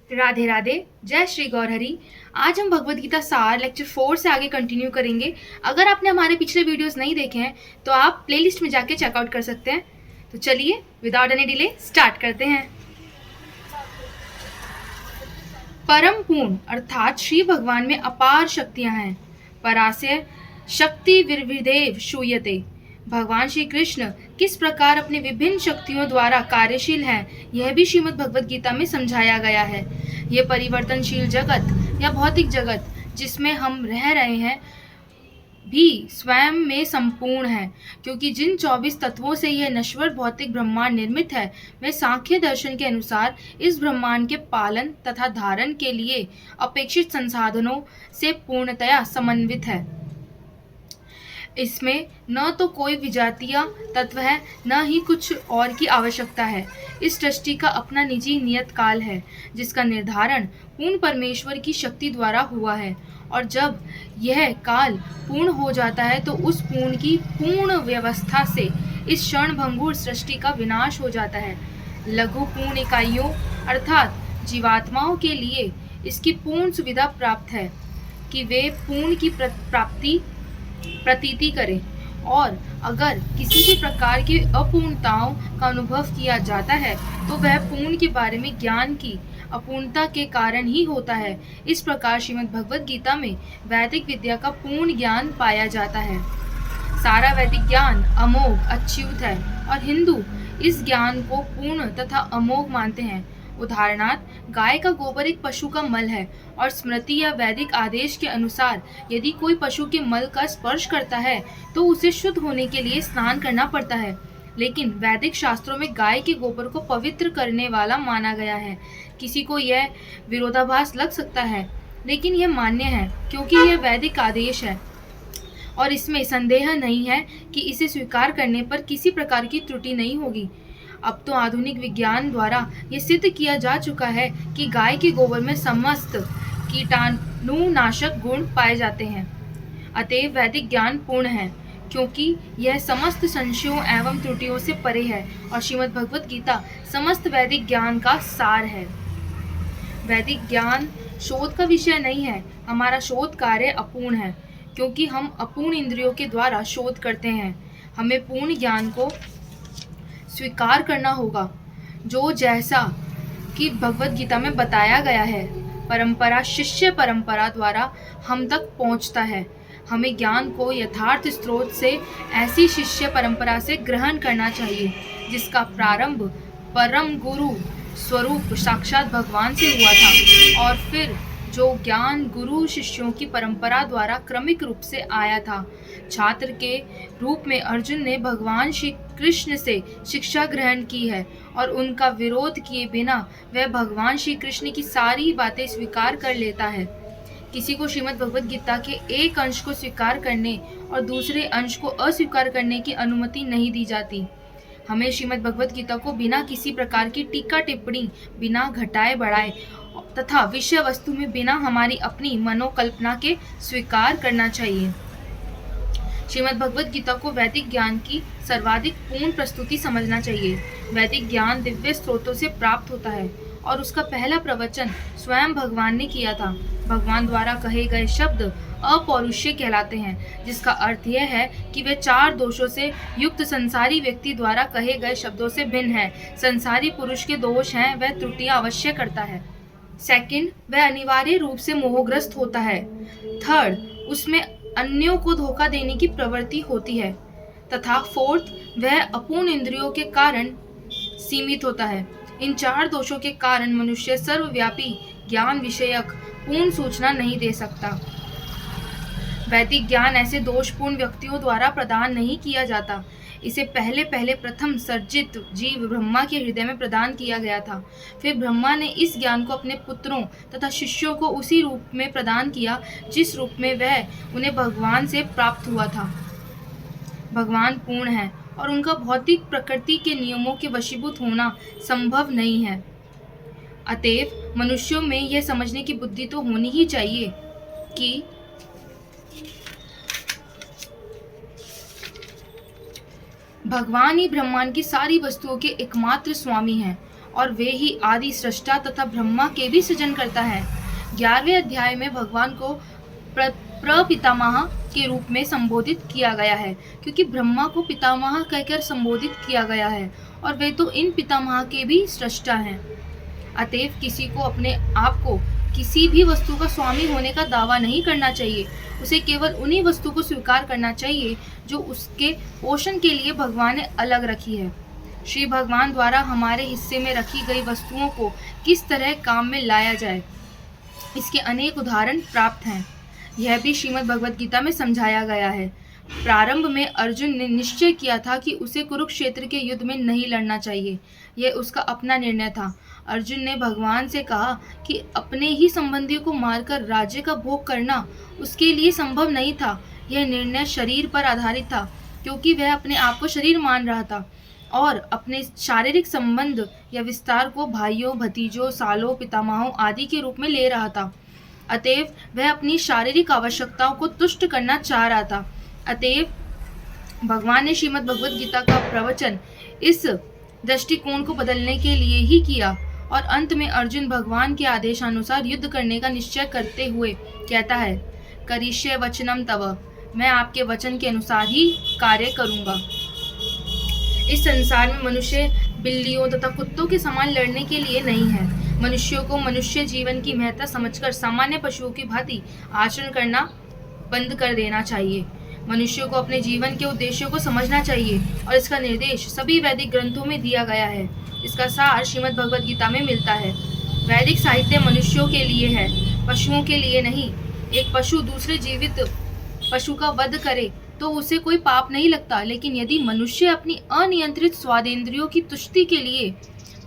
राधे राधे। जय श्री गौरहरि। आज हम भगवत गीता सार लेक्चर 4 से आगे कंटिन्यू करेंगे। अगर आपने हमारे पिछले वीडियोस नहीं देखे हैं तो आप प्लेलिस्ट में जाके चेकआउट कर सकते हैं। तो चलिए विदाउट एनी डिले स्टार्ट करते हैं। परम पूर्ण अर्थात श्री भगवान में अपार शक्तियां हैं। पराशय शक्ति विविधेव श्रूयते। भगवान श्री कृष्ण किस प्रकार अपने विभिन्न शक्तियों द्वारा कार्यशील हैं, यह भी श्रीमद् भगवत गीता में समझाया गया है। यह परिवर्तनशील जगत या भौतिक जगत जिसमें हम रह रहे हैं भी स्वयं में संपूर्ण है, क्योंकि जिन 24 तत्वों से यह नश्वर भौतिक ब्रह्मांड निर्मित है वे सांख्य दर्शन के अनुसार इस ब्रह्मांड के पालन तथा धारण के लिए अपेक्षित संसाधनों से पूर्णतया समन्वित है। इसमें न तो कोई विजातीय तत्व है, न ही कुछ और की आवश्यकता है। इस सृष्टि का अपना निजी नियत काल है, जिसका निर्धारण पूर्ण परमेश्वर की शक्ति द्वारा हुआ है, और जब यह काल पूर्ण हो जाता है तो उस पूर्ण की पूर्ण व्यवस्था से इस क्षणभंगुर सृष्टि का विनाश हो जाता है। लघु पूर्ण इकाइयों अर्थात जीवात्माओं के लिए इसकी पूर्ण सुविधा प्राप्त है कि वे पूर्ण की प्राप्ति प्रतीति करें, और अगर किसी भी प्रकार की अपूर्णताओं का अनुभव किया जाता है तो वह पूर्ण के बारे में ज्ञान की अपूर्णता के कारण ही होता है। इस प्रकार श्रीमद् भगवत गीता में वैदिक विद्या का पूर्ण ज्ञान पाया जाता है। सारा वैदिक ज्ञान अमोघ अच्युत है और हिंदू इस ज्ञान को पूर्ण तथा अमोघ मानते हैं। उदाहरणार्थ गाय का गोबर एक पशु का मल है, और स्मृति या वैदिक आदेश के अनुसार यदि कोई पशु के मल का स्पर्श करता है तो उसे शुद्ध होने के लिए स्नान करना पड़ता है। लेकिन वैदिक शास्त्रों में गाय के गोबर को पवित्र करने वाला माना गया है। किसी को यह विरोधाभास लग सकता है, लेकिन यह मान्य है क्योंकि यह वैदिक आदेश है और इसमें संदेह नहीं है कि इसे स्वीकार करने पर किसी प्रकार की त्रुटि नहीं होगी। अब तो आधुनिक विज्ञान द्वारा यह सिद्ध किया जा चुका है कि गाय के गोबर में समस्त कीटाणुनाशक गुण पाए जाते हैं। अतएव वैदिक ज्ञान पूर्ण है, क्योंकि यह समस्त संशयों एवं त्रुटियों से परे है, और श्रीमद् भगवत गीता समस्त वैदिक ज्ञान का सार है। वैदिक ज्ञान शोध का विषय नहीं है। हमारा शोध कार्य अपूर्ण है, क्योंकि हम अपूर्ण इंद्रियों के द्वारा शोध करते हैं। हमें पूर्ण ज्ञान को स्वीकार करना होगा, जो जैसा कि भगवत गीता में बताया गया है परंपरा शिष्य परंपरा द्वारा हम तक पहुंचता है। हमें ज्ञान को यथार्थ स्रोत से ऐसी शिष्य परंपरा से ग्रहण करना चाहिए जिसका प्रारंभ परम गुरु स्वरूप साक्षात भगवान से हुआ था, और फिर जो ज्ञान गुरु शिष्यों की परंपरा द्वारा क्रमिक रूप से आया था। छात्र के रूप में अर्जुन ने भगवान श्री कृष्ण से शिक्षा ग्रहण की है, और उनका विरोध किए बिना वह भगवान श्री कृष्ण की सारी बातें स्वीकार कर लेता है। किसी को श्रीमद् भगवत गीता के एक अंश को स्वीकार करने और दूसरे अंश को अस्वीकार करने की अनुमति नहीं दी जाती। हमें श्रीमद् भगवत गीता को बिना किसी प्रकार की टीका टिप्पणी, बिना घटाए बढ़ाए तथा विषय वस्तु में बिना हमारी अपनी मनोकल्पना के स्वीकार करना चाहिए। श्रीमद् भगवत गीता को वैदिक ज्ञान की सर्वाधिक पूर्ण प्रस्तुति समझना चाहिए। वैदिक ज्ञान दिव्य स्रोतों से प्राप्त होता है, और उसका पहला प्रवचन स्वयं भगवान ने किया था। भगवान द्वारा कहे गए शब्द अपौरुषेय कहलाते हैं, जिसका अर्थ यह है कि वे 4 दोषों से युक्त संसारी व्यक्ति द्वारा कहे गए शब्दों से भिन्न है। संसारी पुरुष के दोष हैं, वह त्रुटियां अवश्य करता है। सेकंड, वह अनिवार्य रूप से मोहग्रस्त होता है। थर्ड, उसमें अन्यों को धोखा देने की प्रवृत्ति होती है। तथा फोर्थ, वह अपूर्ण इंद्रियों के कारण सीमित होता है। इन 4 दोषों के कारण मनुष्य सर्वव्यापी ज्ञान विषयक पूर्ण सूचना नहीं दे सकता। वैदिक ज्ञान ऐसे दोषपूर्ण व्यक्तियों द्वारा प्रदान नहीं किया जाता। इसे पहले प्रथम सर्जित जीव ब्रह्मा के हृदय में प्रदान किया गया था। फिर ब्रह्मा ने इस ज्ञान को अपने पुत्रों तथा शिष्यों को उसी रूप में प्रदान किया जिस रूप में वह उन्हें भगवान से प्राप्त हुआ था। भगवान पूर्ण है और उनका भौतिक प्रकृति के नियमों के वशीभूत होना संभव नहीं है। अतएव मनुष्यों में यह समझने की बुद्धि तो होनी ही चाहिए कि भगवान ही ब्रह्मांड की सारी वस्तुओं के एकमात्र स्वामी हैं, और वे ही आदि सृष्टा तथा ब्रह्मा के भी सृजन करता है। 11वें अध्याय में भगवान को प्रपितामह के रूप में संबोधित किया गया है, क्योंकि ब्रह्मा को पितामह कहकर संबोधित किया गया है और वे तो इन पितामह के भी सृष्टा हैं। अतएव किसी को अपने आप को किसी भी वस्तु का स्वामी होने का दावा नहीं करना चाहिए। उसे केवल उन्हीं वस्तु को स्वीकार करना चाहिए जो उसके पोषण के लिए भगवान ने अलग रखी है। श्री भगवान द्वारा हमारे हिस्से में रखी गई वस्तुओं को किस तरह काम में लाया जाए, इसके अनेक उदाहरण प्राप्त हैं। यह भी श्रीमद् भगवद गीता में समझाया गया है। प्रारंभ में अर्जुन ने निश्चय किया था कि उसे कुरुक्षेत्र के युद्ध में नहीं लड़ना चाहिए। यह उसका अपना निर्णय था। अर्जुन ने भगवान से कहा कि अपने ही संबंधियों को मारकर राज्य का भोग करना उसके लिए संभव नहीं था। यह निर्णय शरीर पर आधारित था, क्योंकि वह अपने आप को शरीर मान रहा था और अपने शारीरिक संबंध या विस्तार को भाइयों, भतीजों, सालों, पितामहों आदि के रूप में ले रहा था। अतएव वह अपनी शारीरिक आवश्यकताओं को तुष्ट करना चाह रहा था। अतएव भगवान ने श्रीमद् भगवद गीता का प्रवचन इस दृष्टिकोण को बदलने के लिए ही किया और अंत में अर्जुन भगवान के आदेशानुसार युद्ध करने का निश्चय करते हुए कहता है, करिष्ये वचनम तव, मैं आपके वचन के अनुसार ही कार्य करूंगा। इस संसार में मनुष्य बिल्लियों तथा कुत्तों के समान लड़ने के लिए नहीं है। मनुष्यों को मनुष्य जीवन की महत्ता समझकर सामान्य पशुओं की भांति आचरण करना बंद कर देना चाहिए। मनुष्यों को अपने जीवन के उद्देश्यों को समझना चाहिए और इसका निर्देश सभी वैदिक ग्रंथों में दिया गया है। इसका सार श्रीमद् भगवद गीता में मिलता है। वैदिक साहित्य मनुष्यों के लिए है, पशुओं के लिए नहीं। एक पशु दूसरे जीवित पशु का वध करे तो उसे कोई पाप नहीं लगता, लेकिन यदि मनुष्य अपनी अनियंत्रित स्वादेंद्रियों की तुष्टि के लिए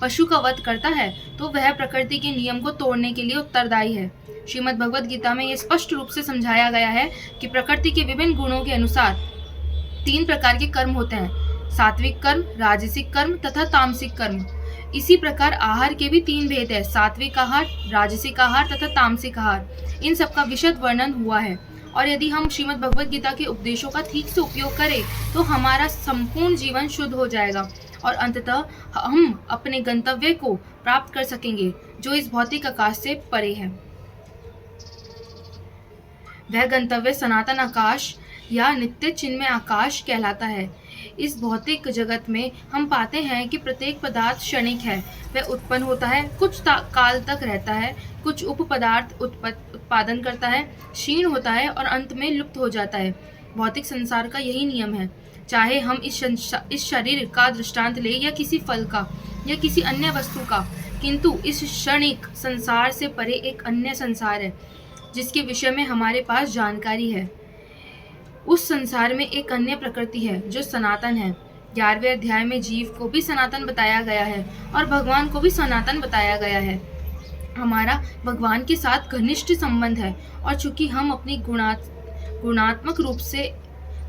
पशु का वध करता है तो वह प्रकृति के नियम को तोड़ने के लिए उत्तरदायी है। श्रीमद् भगवद गीता में यह स्पष्ट रूप से समझाया गया है कि प्रकृति के विभिन्न गुणों के अनुसार 3 प्रकार के कर्म होते हैं, सात्विक कर्म, राजसिक कर्म तथा तामसिक कर्म। इसी प्रकार आहार के भी 3 भेद है, सात्विक आहार, राजसिक आहार तथा तामसिक आहार। इन सब का विशद वर्णन हुआ है और यदि हम श्रीमद् भगवद गीता के उपदेशों का ठीक से उपयोग करें तो हमारा संपूर्ण जीवन शुद्ध हो जाएगा और अंततः हम अपने गंतव्य को प्राप्त कर सकेंगे, जो इस भौतिक आकाश से परे है। वह गंतव्य सनातन आकाश या नित्य चिन्मय आकाश कहलाता है। इस भौतिक जगत में हम पाते हैं कि प्रत्येक पदार्थ क्षणिक है। वह उत्पन्न होता है, कुछ काल तक रहता है, कुछ उप पदार्थ उत्पादन करता है, क्षीण होता है और अंत में लुप्त हो जाता है। भौतिक संसार का यही नियम है। चाहे हम इस शरीर का दृष्टांत ले या किसी फल का या किसी अन्य वस्तु का, किंतु इस क्षणिक संसार से परे एक अन्य संसार है जिसके विषय में हमारे पास जानकारी है। उस संसार में एक अन्य प्रकृति है जो सनातन है। 11वें अध्याय में जीव को भी सनातन बताया गया है और भगवान को भी सनातन बताया गया है। हमारा भगवान के साथ घनिष्ठ संबंध है और चूंकि हम अपनी गुणात्मक रूप से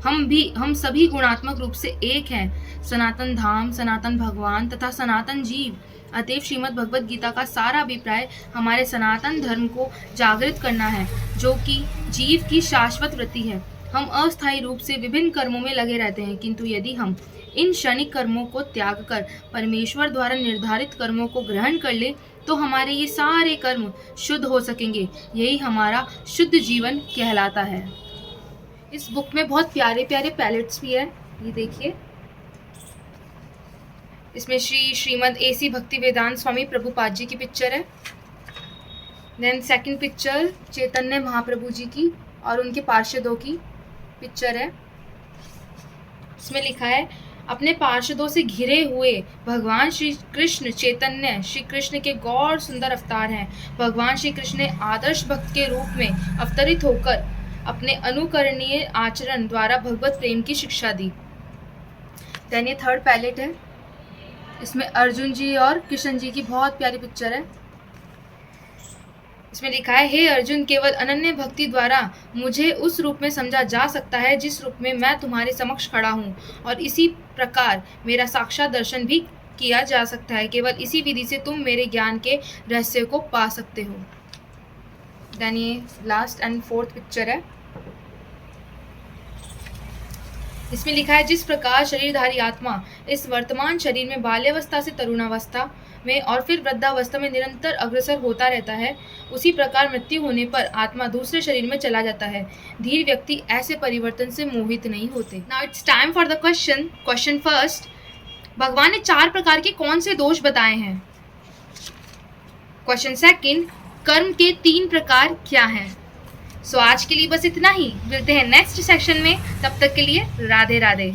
हम सभी गुणात्मक रूप से एक हैं, सनातन धाम, सनातन भगवान तथा सनातन जीव। अतएव श्रीमद् भगवद गीता का सारा अभिप्राय हमारे सनातन धर्म को जागृत करना है, जो कि जीव की शाश्वत वृत्ति है। हम अस्थायी रूप से विभिन्न कर्मों में लगे रहते हैं, किंतु यदि हम इन क्षणिक कर्मों को त्याग कर परमेश्वर द्वारा निर्धारित कर्मों को ग्रहण कर ले तो हमारे ये सारे कर्म शुद्ध हो सकेंगे। यही हमारा शुद्ध जीवन कहलाता है। इस बुक में बहुत प्यारे प्यारे पैलेट्स भी है, ये देखिए। इसमें श्रीमद् AC भक्ति वेदांत स्वामी प्रभुपाद जी की पिक्चर है। Then second picture Chaitanya Mahaprabhu ji की और उनके पार्षदों की पिक्चर है। इसमें लिखा है, अपने पार्षदों से घिरे हुए भगवान श्री कृष्ण चैतन्य श्री कृष्ण के गौर सुंदर अवतार हैं। भगवान श्री कृष्ण ने आदर्श भक्त के रूप में अवतरित होकर अपने अनुकरणीय आचरण द्वारा भगवत प्रेम की शिक्षा दी। देन ये थर्ड पैलेट है। इसमें अर्जुन जी और कृष्ण जी की बहुत प्यारी पिक्चर है। इसमें लिखा है, हे अर्जुन, केवल अनन्य भक्ति द्वारा मुझे उस रूप में समझा जा सकता है जिस रूप में मैं तुम्हारे समक्ष खड़ा हूँ, और इसी प्रकार मेरा साक्षात दर्शन भी किया जा सकता है। केवल इसी विधि से तुम मेरे ज्ञान के रहस्य को पा सकते हो। देन ये लास्ट एंड फोर्थ पिक्चर है। इसमें लिखा है, जिस प्रकार शरीरधारी आत्मा इस वर्तमान शरीर में बाल्यावस्था से तरुणावस्था, में और फिर वृद्धावस्था में निरंतर अग्रसर होता रहता है, उसी प्रकार मृत्यु होने पर आत्मा दूसरे शरीर में चला जाता है। धीर व्यक्ति ऐसे परिवर्तन से मोहित नहीं होते। Now it's time for the question first. भगवान ने 4 प्रकार के कौन से दोष बताए हैं? क्वेश्चन सेकंड, कर्म के 3 प्रकार क्या हैं? सो आज के लिए बस इतना ही। मिलते हैं नेक्स्ट सेक्शन में, तब तक के लिए राधे राधे।